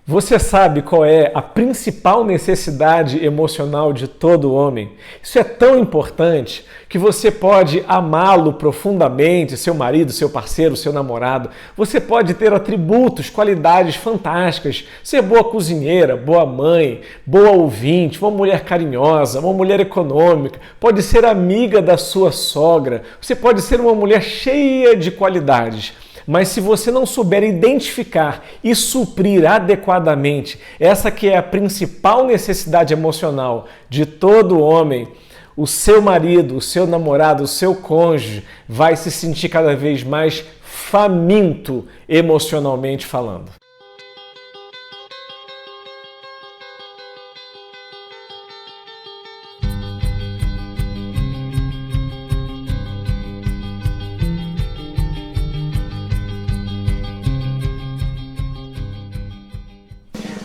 Você sabe qual é a principal necessidade emocional de todo homem? Isso é tão importante que você pode amá-lo profundamente, seu marido, seu parceiro, seu namorado. Você pode ter atributos, qualidades fantásticas, ser boa cozinheira, boa mãe, boa ouvinte, uma mulher carinhosa, uma mulher econômica, pode ser amiga da sua sogra, você pode ser uma mulher cheia de qualidades. Mas se você não souber identificar e suprir adequadamente essa que é a principal necessidade emocional de todo homem, o seu marido, o seu namorado, o seu cônjuge vai se sentir cada vez mais faminto emocionalmente falando.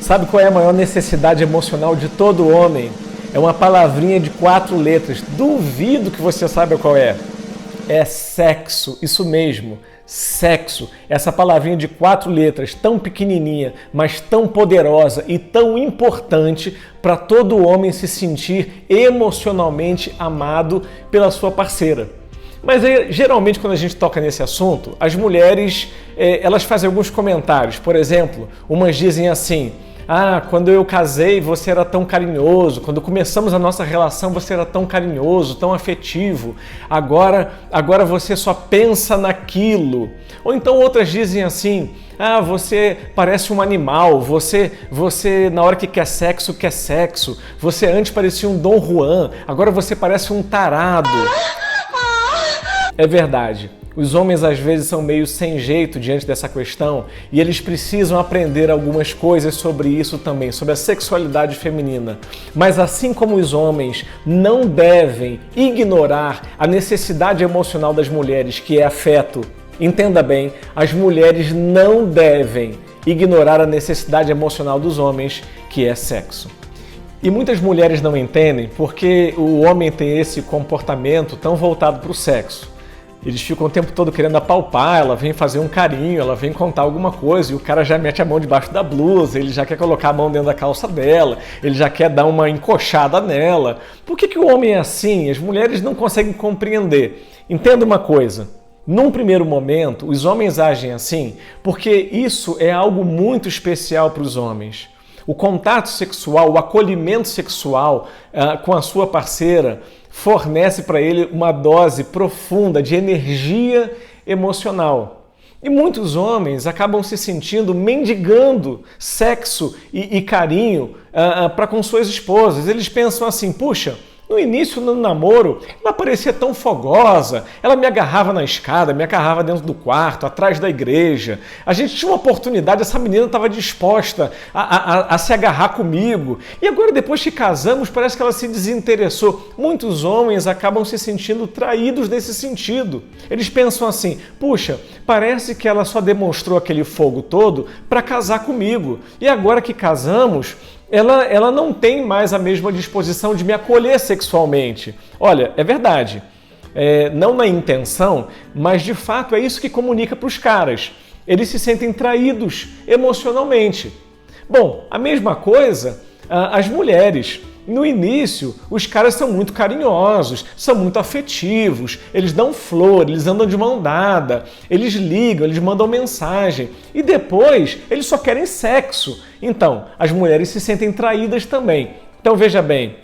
Sabe qual é a maior necessidade emocional de todo homem? É uma palavrinha de 4 letras. Duvido que você saiba qual é. É sexo, isso mesmo, sexo. Essa palavrinha de 4 letras, tão pequenininha, mas tão poderosa e tão importante para todo homem se sentir emocionalmente amado pela sua parceira. Mas geralmente quando a gente toca nesse assunto, as mulheres elas fazem alguns comentários. Por exemplo, umas dizem assim: ah, quando eu casei você era tão carinhoso, quando começamos a nossa relação você era tão carinhoso, tão afetivo, agora você só pensa naquilo. Ou então outras dizem assim: ah, você parece um animal, você na hora que quer sexo, você antes parecia um Dom Juan, agora você parece um tarado. É verdade. Os homens às vezes são meio sem jeito diante dessa questão e eles precisam aprender algumas coisas sobre isso também, sobre a sexualidade feminina. Mas assim como os homens não devem ignorar a necessidade emocional das mulheres, que é afeto, entenda bem, as mulheres não devem ignorar a necessidade emocional dos homens, que é sexo. E muitas mulheres não entendem porque o homem tem esse comportamento tão voltado para o sexo. Eles ficam o tempo todo querendo apalpar, ela vem fazer um carinho, ela vem contar alguma coisa e o cara já mete a mão debaixo da blusa, ele já quer colocar a mão dentro da calça dela, ele já quer dar uma encoxada nela. Por que o homem é assim? As mulheres não conseguem compreender. Entenda uma coisa, num primeiro momento os homens agem assim porque isso é algo muito especial para os homens. O contato sexual, o acolhimento sexual com a sua parceira fornece para ele uma dose profunda de energia emocional. E muitos homens acabam se sentindo mendigando sexo e carinho para com suas esposas. Eles pensam assim: puxa, no início do namoro, ela parecia tão fogosa, ela me agarrava na escada, me agarrava dentro do quarto, atrás da igreja. A gente tinha uma oportunidade, essa menina estava disposta a se agarrar comigo. E agora, depois que casamos, parece que ela se desinteressou. Muitos homens acabam se sentindo traídos nesse sentido. Eles pensam assim: puxa, parece que ela só demonstrou aquele fogo todo para casar comigo. E agora que casamos, ela não tem mais a mesma disposição de me acolher sexualmente. Olha, é verdade, não na intenção, mas de fato é isso que comunica para os caras. Eles se sentem traídos emocionalmente. Bom, a mesma coisa as mulheres. No início, os caras são muito carinhosos, são muito afetivos, eles dão flor, eles andam de mão dada, eles ligam, eles mandam mensagem e depois eles só querem sexo. Então, as mulheres se sentem traídas também. Então veja bem,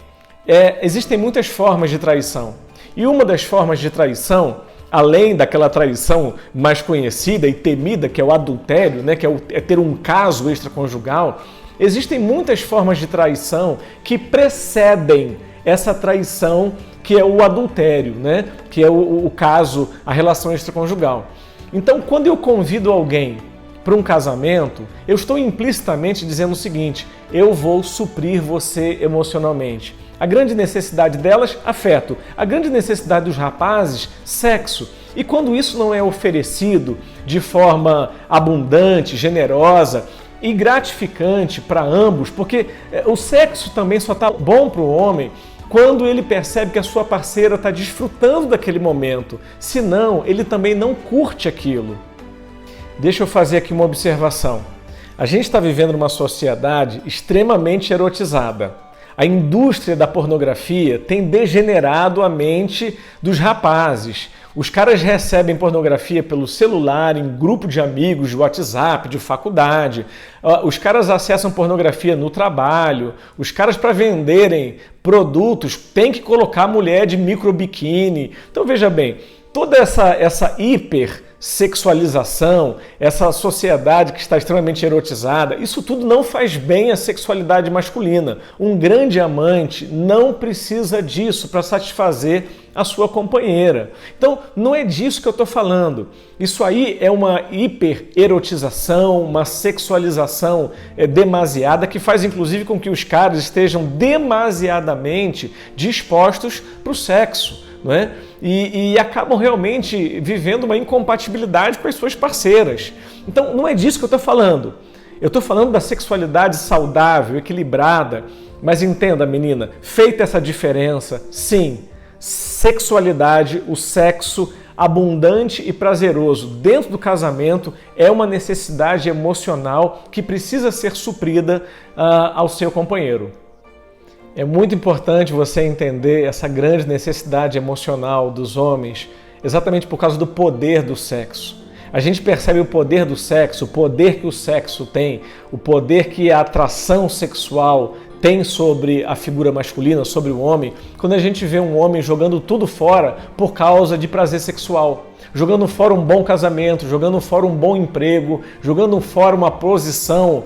existem muitas formas de traição e uma das formas de traição, além daquela traição mais conhecida e temida, que é o adultério, né, que é ter um caso extraconjugal, existem muitas formas de traição que precedem essa traição, que é o adultério, né? Que é o caso, a relação extraconjugal. Então, quando eu convido alguém para um casamento, eu estou implicitamente dizendo o seguinte: eu vou suprir você emocionalmente. A grande necessidade delas, afeto. A grande necessidade dos rapazes, sexo. E quando isso não é oferecido de forma abundante, generosa e gratificante para ambos, porque o sexo também só está bom para o homem quando ele percebe que a sua parceira está desfrutando daquele momento, senão ele também não curte aquilo. Deixa eu fazer aqui uma observação. A gente está vivendo numa sociedade extremamente erotizada. A indústria da pornografia tem degenerado a mente dos rapazes. Os caras recebem pornografia pelo celular, em grupo de amigos, de WhatsApp, de faculdade. Os caras acessam pornografia no trabalho. Os caras, para venderem produtos, têm que colocar a mulher de microbiquíni. Então, veja bem, toda essa hipersexualização, essa sociedade que está extremamente erotizada, isso tudo não faz bem à sexualidade masculina. Um grande amante não precisa disso para satisfazer a sua companheira. Então, não é disso que eu estou falando. Isso aí é uma hipererotização, uma sexualização demasiada que faz inclusive com que os caras estejam demasiadamente dispostos para o sexo. Não é? E acabam realmente vivendo uma incompatibilidade com as suas parceiras. Então, não é disso que eu estou falando. Eu estou falando da sexualidade saudável, equilibrada. Mas entenda, menina, feita essa diferença, sim, sexualidade, o sexo abundante e prazeroso dentro do casamento é uma necessidade emocional que precisa ser suprida ao seu companheiro. É muito importante você entender essa grande necessidade emocional dos homens, exatamente por causa do poder do sexo. A gente percebe o poder do sexo, o poder que o sexo tem, o poder que a atração sexual tem sobre a figura masculina, sobre o homem, quando a gente vê um homem jogando tudo fora por causa de prazer sexual. Jogando fora um bom casamento, jogando fora um bom emprego, jogando fora uma posição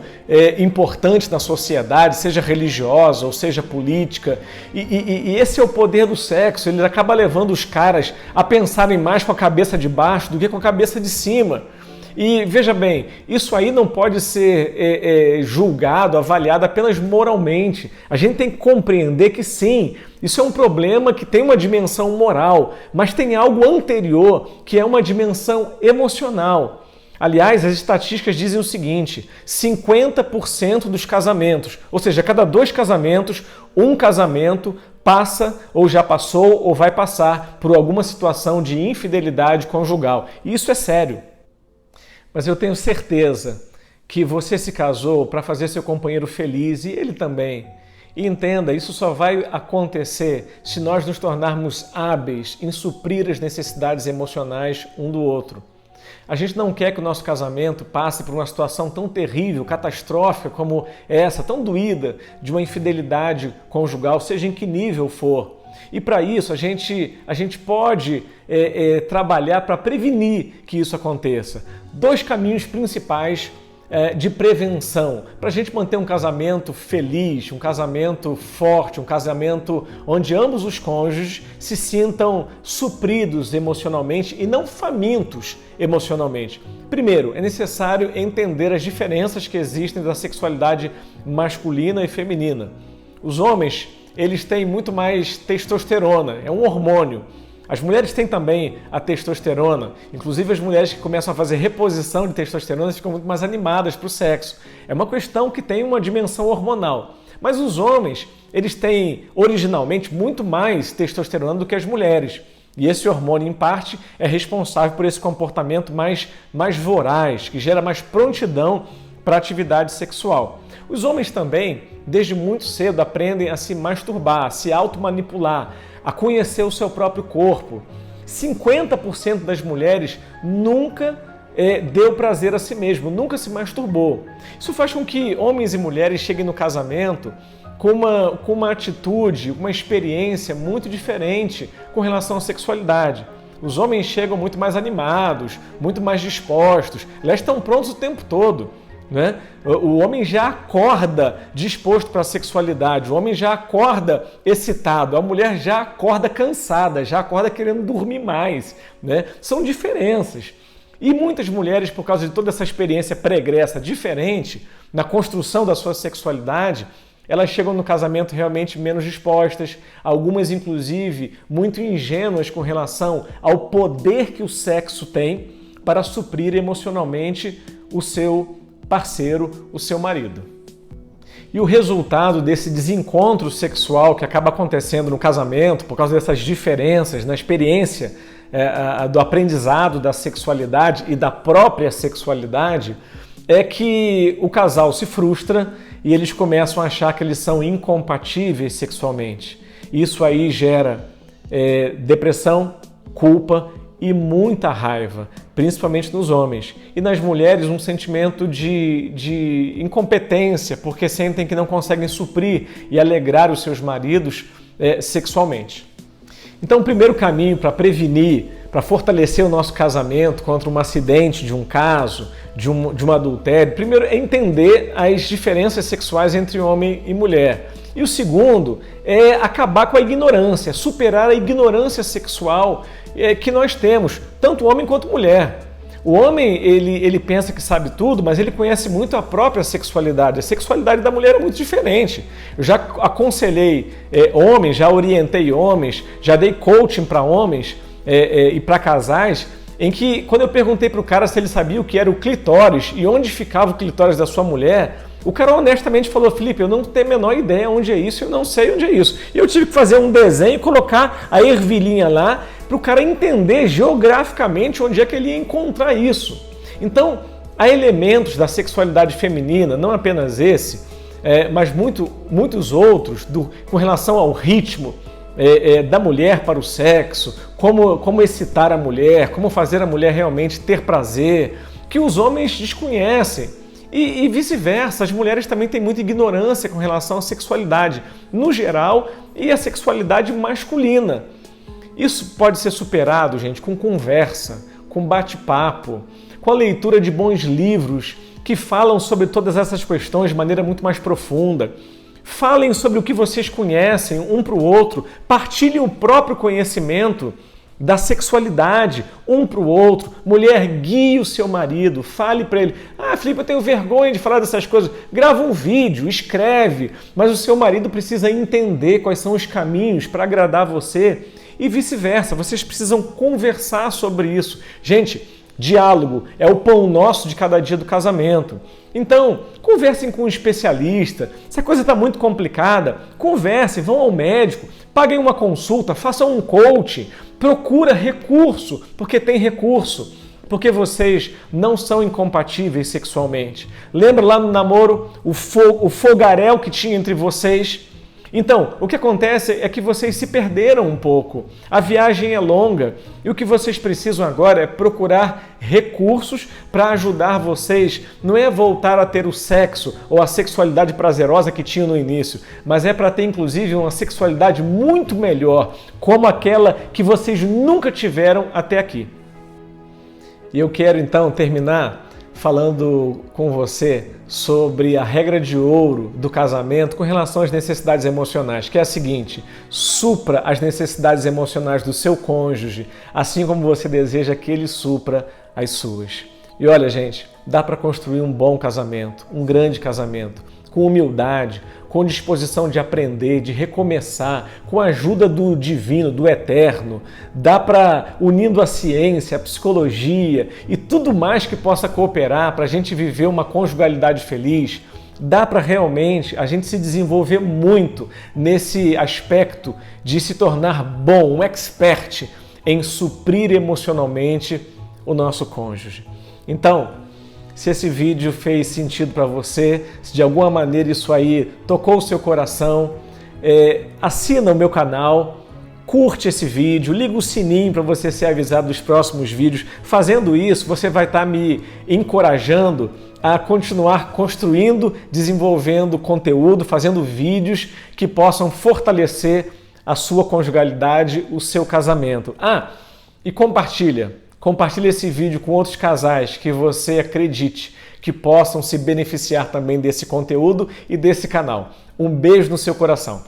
importante na sociedade, seja religiosa ou seja política. E esse é o poder do sexo, ele acaba levando os caras a pensarem mais com a cabeça de baixo do que com a cabeça de cima. E veja bem, isso aí não pode ser julgado, avaliado apenas moralmente. A gente tem que compreender que sim, isso é um problema que tem uma dimensão moral, mas tem algo anterior que é uma dimensão emocional. Aliás, as estatísticas dizem o seguinte: 50% dos casamentos, ou seja, a cada 2 casamentos, um casamento passa ou já passou ou vai passar por alguma situação de infidelidade conjugal. E isso é sério. Mas eu tenho certeza que você se casou para fazer seu companheiro feliz e ele também. E entenda, isso só vai acontecer se nós nos tornarmos hábeis em suprir as necessidades emocionais um do outro. A gente não quer que o nosso casamento passe por uma situação tão terrível, catastrófica como essa, tão doída, de uma infidelidade conjugal, seja em que nível for. E para isso a gente pode trabalhar para prevenir que isso aconteça. 2 caminhos principais de prevenção para a gente manter um casamento feliz, um casamento forte, um casamento onde ambos os cônjuges se sintam supridos emocionalmente e não famintos emocionalmente. Primeiro, é necessário entender as diferenças que existem da sexualidade masculina e feminina. Os homens, eles têm muito mais testosterona, é um hormônio. As mulheres têm também a testosterona, inclusive as mulheres que começam a fazer reposição de testosterona ficam muito mais animadas para o sexo. É uma questão que tem uma dimensão hormonal. Mas os homens, eles têm originalmente muito mais testosterona do que as mulheres. E esse hormônio, em parte, é responsável por esse comportamento mais voraz, que gera mais prontidão para a atividade sexual. Os homens também, desde muito cedo, aprendem a se masturbar, a se automanipular, a conhecer o seu próprio corpo. 50% das mulheres nunca deu prazer a si mesmo, nunca se masturbou. Isso faz com que homens e mulheres cheguem no casamento com uma atitude, uma experiência muito diferente com relação à sexualidade. Os homens chegam muito mais animados, muito mais dispostos, aliás, estão prontos o tempo todo. Né? O homem já acorda disposto para a sexualidade, o homem já acorda excitado, a mulher já acorda cansada, já acorda querendo dormir mais. Né? São diferenças. E muitas mulheres, por causa de toda essa experiência pregressa diferente na construção da sua sexualidade, elas chegam no casamento realmente menos dispostas, algumas inclusive muito ingênuas com relação ao poder que o sexo tem para suprir emocionalmente o seu parceiro, o seu marido. E o resultado desse desencontro sexual que acaba acontecendo no casamento, por causa dessas diferenças na experiência do aprendizado da sexualidade e da própria sexualidade, é que o casal se frustra e eles começam a achar que eles são incompatíveis sexualmente. Isso aí gera depressão, culpa e muita raiva, principalmente nos homens. E nas mulheres um sentimento de incompetência, porque sentem que não conseguem suprir e alegrar os seus maridos sexualmente. Então o primeiro caminho para prevenir, para fortalecer o nosso casamento contra um acidente de um caso, de um adultério, primeiro é entender as diferenças sexuais entre homem e mulher. E o segundo é acabar com a ignorância, superar a ignorância sexual que nós temos, tanto homem quanto mulher. O homem, ele pensa que sabe tudo, mas ele conhece muito a própria sexualidade. A sexualidade da mulher é muito diferente. Eu já aconselhei homens, já orientei homens, já dei coaching para homens e para casais, em que quando eu perguntei para o cara se ele sabia o que era o clitóris e onde ficava o clitóris da sua mulher, o cara honestamente falou: Felipe, eu não tenho a menor ideia onde é isso, eu não sei onde é isso. E eu tive que fazer um desenho e colocar a ervilhinha lá para o cara entender geograficamente onde é que ele ia encontrar isso. Então, há elementos da sexualidade feminina, não apenas esse, mas muitos outros, com relação ao ritmo da mulher para o sexo, como excitar a mulher, como fazer a mulher realmente ter prazer, que os homens desconhecem. E vice-versa, as mulheres também têm muita ignorância com relação à sexualidade no geral e à sexualidade masculina. Isso pode ser superado, gente, com conversa, com bate-papo, com a leitura de bons livros que falam sobre todas essas questões de maneira muito mais profunda. Falem sobre o que vocês conhecem um para o outro, partilhem o próprio conhecimento da sexualidade um para o outro. Mulher, guie o seu marido, fale para ele: ah, Felipe, eu tenho vergonha de falar dessas coisas. Grava um vídeo, escreve, mas o seu marido precisa entender quais são os caminhos para agradar você e vice-versa. Vocês precisam conversar sobre isso. Gente, diálogo é o pão nosso de cada dia do casamento. Então, conversem com um especialista. Se a coisa está muito complicada, conversem, vão ao médico, paguem uma consulta, façam um coaching, procura recurso, porque tem recurso, porque vocês não são incompatíveis sexualmente. Lembra lá no namoro o fogaréu que tinha entre vocês? Então, o que acontece é que vocês se perderam um pouco. A viagem é longa e o que vocês precisam agora é procurar recursos para ajudar vocês. Não é voltar a ter o sexo ou a sexualidade prazerosa que tinham no início, mas é para ter inclusive uma sexualidade muito melhor, como aquela que vocês nunca tiveram até aqui. E eu quero então terminar falando com você sobre a regra de ouro do casamento com relação às necessidades emocionais, que é a seguinte: supra as necessidades emocionais do seu cônjuge, assim como você deseja que ele supra as suas. E olha, gente, dá para construir um bom casamento, um grande casamento, com humildade, com disposição de aprender, de recomeçar, com a ajuda do divino, do eterno. Dá para, unindo a ciência, a psicologia e tudo mais que possa cooperar para a gente viver uma conjugalidade feliz, dá para realmente a gente se desenvolver muito nesse aspecto de se tornar bom, um expert em suprir emocionalmente o nosso cônjuge. Então, se esse vídeo fez sentido para você, se de alguma maneira isso aí tocou o seu coração, assina o meu canal, curte esse vídeo, liga o sininho para você ser avisado dos próximos vídeos. Fazendo isso, você vai estar me encorajando a continuar construindo, desenvolvendo conteúdo, fazendo vídeos que possam fortalecer a sua conjugalidade, o seu casamento. E compartilha esse vídeo com outros casais que você acredite que possam se beneficiar também desse conteúdo e desse canal. Um beijo no seu coração.